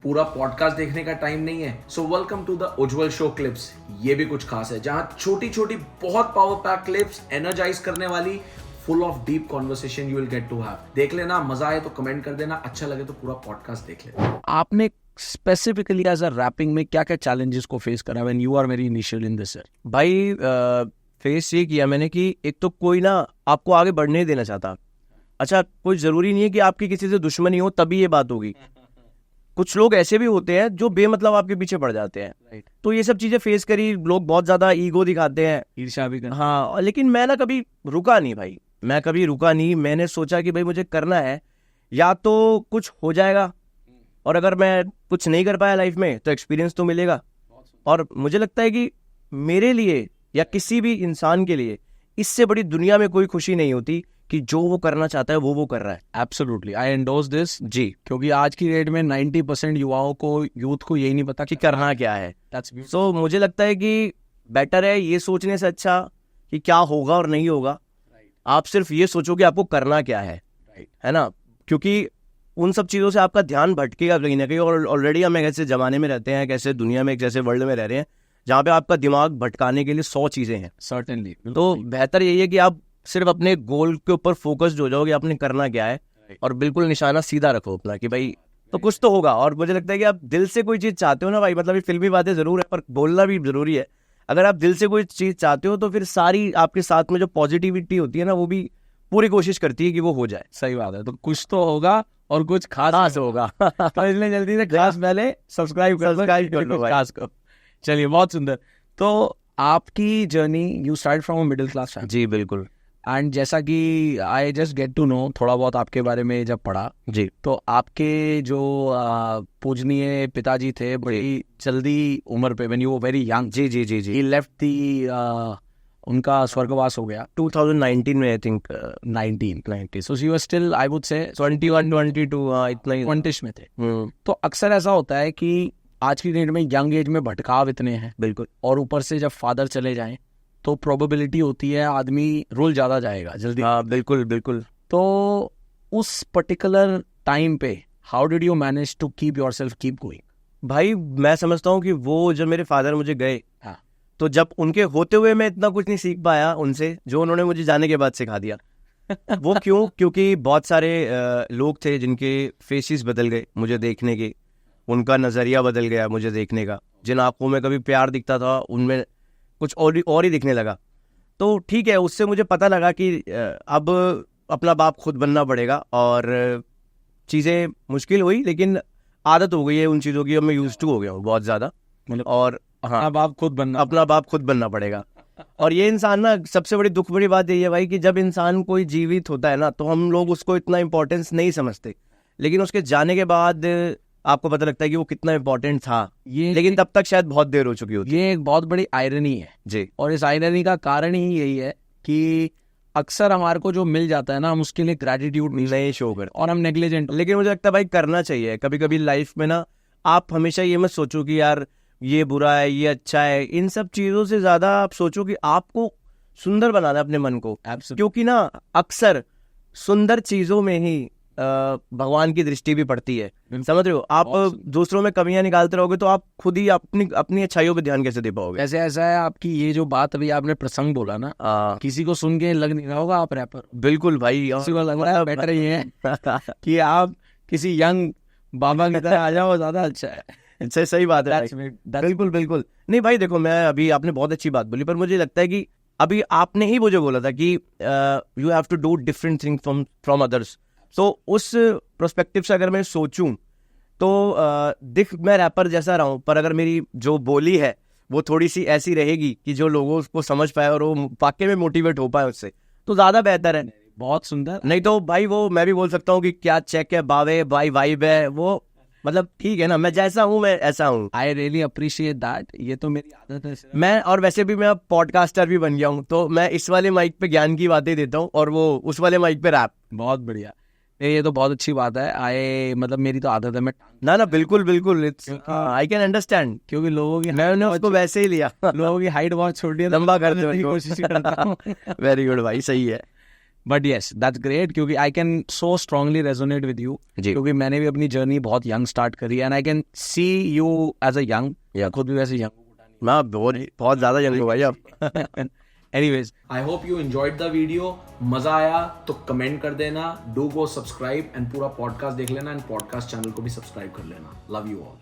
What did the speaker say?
पूरा पॉडकास्ट देखने का टाइम नहीं है, so welcome to the Ujjwal show clips. ये भी कुछ खास है, जहां छोटी छोटी बहुत पावर पैक क्लिप्स एनर्जाइज करने वाली full of deep conversation you will get to have. देख लेना, मजा आए तो कमेंट कर देना, अच्छा लगे तो पूरा पॉडकास्ट देख लेना। आपने स्पेसिफिकली एज अ रैपिंग में क्या क्या चैलेंजेस को फेस करा when you are very initial in this? भाई फेस ये किया मैंने कि एक तो कोई ना आपको आगे बढ़ने नहीं देना चाहता। अच्छा, कोई ज़रूरी नहीं है कि आपकी किसी से दुश्मनी हो तभी ये बात होगी। कुछ लोग ऐसे भी होते हैं जो बेमतलब आपके पीछे पड़ जाते हैं। तो ये सब चीज़ें फेस करी, लोग बहुत ज़्यादा ईगो दिखाते हैं, ईर्ष्या भी कर। हाँ, लेकिन मैं ना कभी रुका नहीं भाई, मैं कभी रुका नहीं। मैंने सोचा कि भाई मुझे करना है, या तो कुछ हो जाएगा, और अगर मैं कुछ नहीं कर पाया लाइफ में तो एक्सपीरियंस तो मिलेगा। और मुझे लगता है कि मेरे लिए या किसी भी इंसान के लिए इससे बड़ी दुनिया में कोई खुशी नहीं होती कि जो वो करना चाहता है वो कर रहा है। एब्सोल्युटली, आई एंडोर्स दिस जी, क्योंकि आज की डेट में 90% युवाओं को, यूथ को यही नहीं पता कि करना क्या है। That's beautiful. सो मुझे लगता है कि बेटर है ये सोचने से अच्छा कि क्या होगा और नहीं होगा। आप सिर्फ ये सोचो कि आपको करना क्या है ना, क्योंकि उन सब चीज़ों से आपका ध्यान भटकेगा कहीं ना कहीं। और ऑलरेडी हम एक ऐसे ज़माने में रहते हैं, कैसे दुनिया में, एक जैसे वर्ल्ड में रह रहे हैं जहाँ पे आपका दिमाग भटकाने के लिए 100 चीज़ें हैं। सर्टेनली। तो बेहतर यही है कि आप सिर्फ अपने गोल के ऊपर फोकस्ड हो जाओ कि आपने करना क्या है, और बिल्कुल निशाना सीधा रखो अपना कि भाई तो कुछ तो होगा। और मुझे लगता है कि आप दिल से कोई चीज़ चाहते हो ना भाई, मतलब ये फिल्मी बातें ज़रूर है पर बोलना भी ज़रूरी है। अगर आप दिल से कोई चीज़ चाहते हो तो फिर सारी आपके साथ में जो पॉजिटिविटी होती है ना, वो भी पूरी कोशिश करती है कि वो हो जाए। सही बात है, तो कुछ तो होगा और कुछ खास होगा। तो इसलिए जल्दी से खास पहले सब्सक्राइब कर लो खास को। चलिए, बहुत सुंदर। तो आपकी journey, you start from middle class family. जी बिल्कुल। एंड जैसा कि I just get to know थोड़ा बहुत आपके बारे में जब पढ़ा जी, तो आपके जो पूजनीय पिताजी थे बड़ी जल्दी उम्र पे, when you were very young, जी जी जी जी, ही लेफ्ट दी, उनका स्वर्गवास हो गया 2019 में, I think 1990। So she was still, I would say 21 22, इतना ही 20 में थे। तो अक्सर ऐसा होता है कि आज की डेट में यंग एज में भटकाव इतने हैं, बिल्कुल। और ऊपर से जब फादर चले जाएं तो प्रोबेबिलिटी होती है आदमी रोल ज़्यादा जाएगा जल्दी। हाँ बिल्कुल बिल्कुल। तो उस पर्टिकुलर टाइम पे how did you manage to keep yourself keep going? भाई मैं समझता हूँ कि वो जब मेरे फादर मुझे गए, हाँ, तो जब उनके होते हुए मैं इतना कुछ नहीं सीख पाया उनसे जो उन्होंने मुझे जाने के बाद सिखा दिया। वो क्यों? क्योंकि बहुत सारे लोग थे जिनके फेसेस बदल गए मुझे देखने के, उनका नज़रिया बदल गया मुझे देखने का। जिन आंखों में कभी प्यार दिखता था उनमें कुछ और ही दिखने लगा। तो ठीक है, उससे मुझे पता लगा कि अब अपना बाप खुद बनना पड़ेगा। और चीज़ें मुश्किल हुई लेकिन आदत हो गई है उन चीज़ों की, अब मैं यूज टू हो गया हूँ बहुत ज़्यादा। मतलब और हाँ, अपना बाप खुद बनना पड़ेगा। और ये इंसान ना, सबसे बड़ी दुख बड़ी बात यही है भाई कि जब इंसान कोई जीवित होता है ना तो हम लोग उसको इतना इम्पोर्टेंस नहीं समझते, लेकिन उसके जाने के बाद आपको पता लगता है कि वो कितना इम्पोर्टेंट था। लेकिन तब तक शायद बहुत देर हो चुकी होती। ये एक बहुत बड़ी आयरनी है जी, और इस आयरनी का कारण ही यही है कि अक्सर हमारे को जो मिल जाता है ना, हम उसके लिए ग्रेटिट्यूड नहीं शो करते और हम नेग्लिजेंट। लेकिन मुझे लगता है भाई करना चाहिए कभी कभी लाइफ में ना। आप हमेशा ये मत सोचो कि यार ये बुरा है ये अच्छा है, इन सब चीज़ों से ज़्यादा आप सोचो कि आपको सुंदर बनाना है अपने मन को। क्योंकि ना अक्सर सुंदर चीज़ों में ही भगवान की दृष्टि भी पड़ती है, समझ रहे हो? आप दूसरों में कमियां निकालते रहोगे तो आप खुद ही अपनी अच्छाइयों पे ध्यान कैसे दे पाओगे? ऐसे ऐसा है आपकी ये जो बात अभी आपने प्रसंग बोला ना, किसी को सुन के लग नहीं रहा होगा आप रैपर। बिल्कुल भाई, किसी को लग रहा है बेटर ये है कि आप किसी यंग बाबा की तरह आ जाओ, ज्यादा अच्छा है। सही बात है। बिल्कुल बिल्कुल। नहीं भाई देखो, मैं अभी आपने बहुत अच्छी बात बोली, पर मुझे लगता है कि अभी आपने ही मुझे बोला था कि you have to do different thing from others. तो उस प्रोस्पेक्टिव से अगर मैं सोचूं तो दिख मैं रैपर जैसा रहा हूं, पर अगर मेरी जो बोली है वो थोड़ी सी ऐसी रहेगी कि जो लोगों को समझ पाए और वो वाकई में मोटिवेट हो पाए उससे, तो ज़्यादा बेहतर है। बहुत सुंदर। नहीं तो भाई वो मैं भी बोल सकता हूँ कि क्या चेक है बावे भाई वाइब है, वो मतलब ठीक है ना, मैं जैसा हूँ मैं ऐसा हूँ। I really appreciate that. ये तो मेरी आदत है मैं, और वैसे भी मैं अब पॉडकास्टर भी बन गया हूँ, तो मैं इस वाले माइक पे ज्ञान की बातें देता हूँ और वो उस वाले माइक पे रैप। बहुत बढ़िया, ये तो बहुत अच्छी बात है। मतलब मेरी तो आदत है, मैं ना बिल्कुल बिल्कुल, इट्स आई कैन अंडरस्टैंड, क्योंकि लोगों की मैंने उसको वैसे ही लिया। लोगों की हाइट बहुत छोटी है, लंबा करते कोशिश करता हूँ। वेरी गुड भाई, सही है। बट यस दैट्स ग्रेट, क्योंकि I can so strongly resonate with you, जी। क्योंकि मैंने भी अपनी जर्नी बहुत यंग स्टार्ट करी and I can see you as a young, या खुद भी वैसे यंग मैं बहुत ज़्यादा यंग हूँ भाई अब। Anyways I hope you enjoyed the video. मजा आया तो कमेंट कर देना, do go subscribe and पूरा पॉडकास्ट देख लेना एंड पॉडकास्ट चैनल को भी सब्सक्राइब कर लेना. Love you all.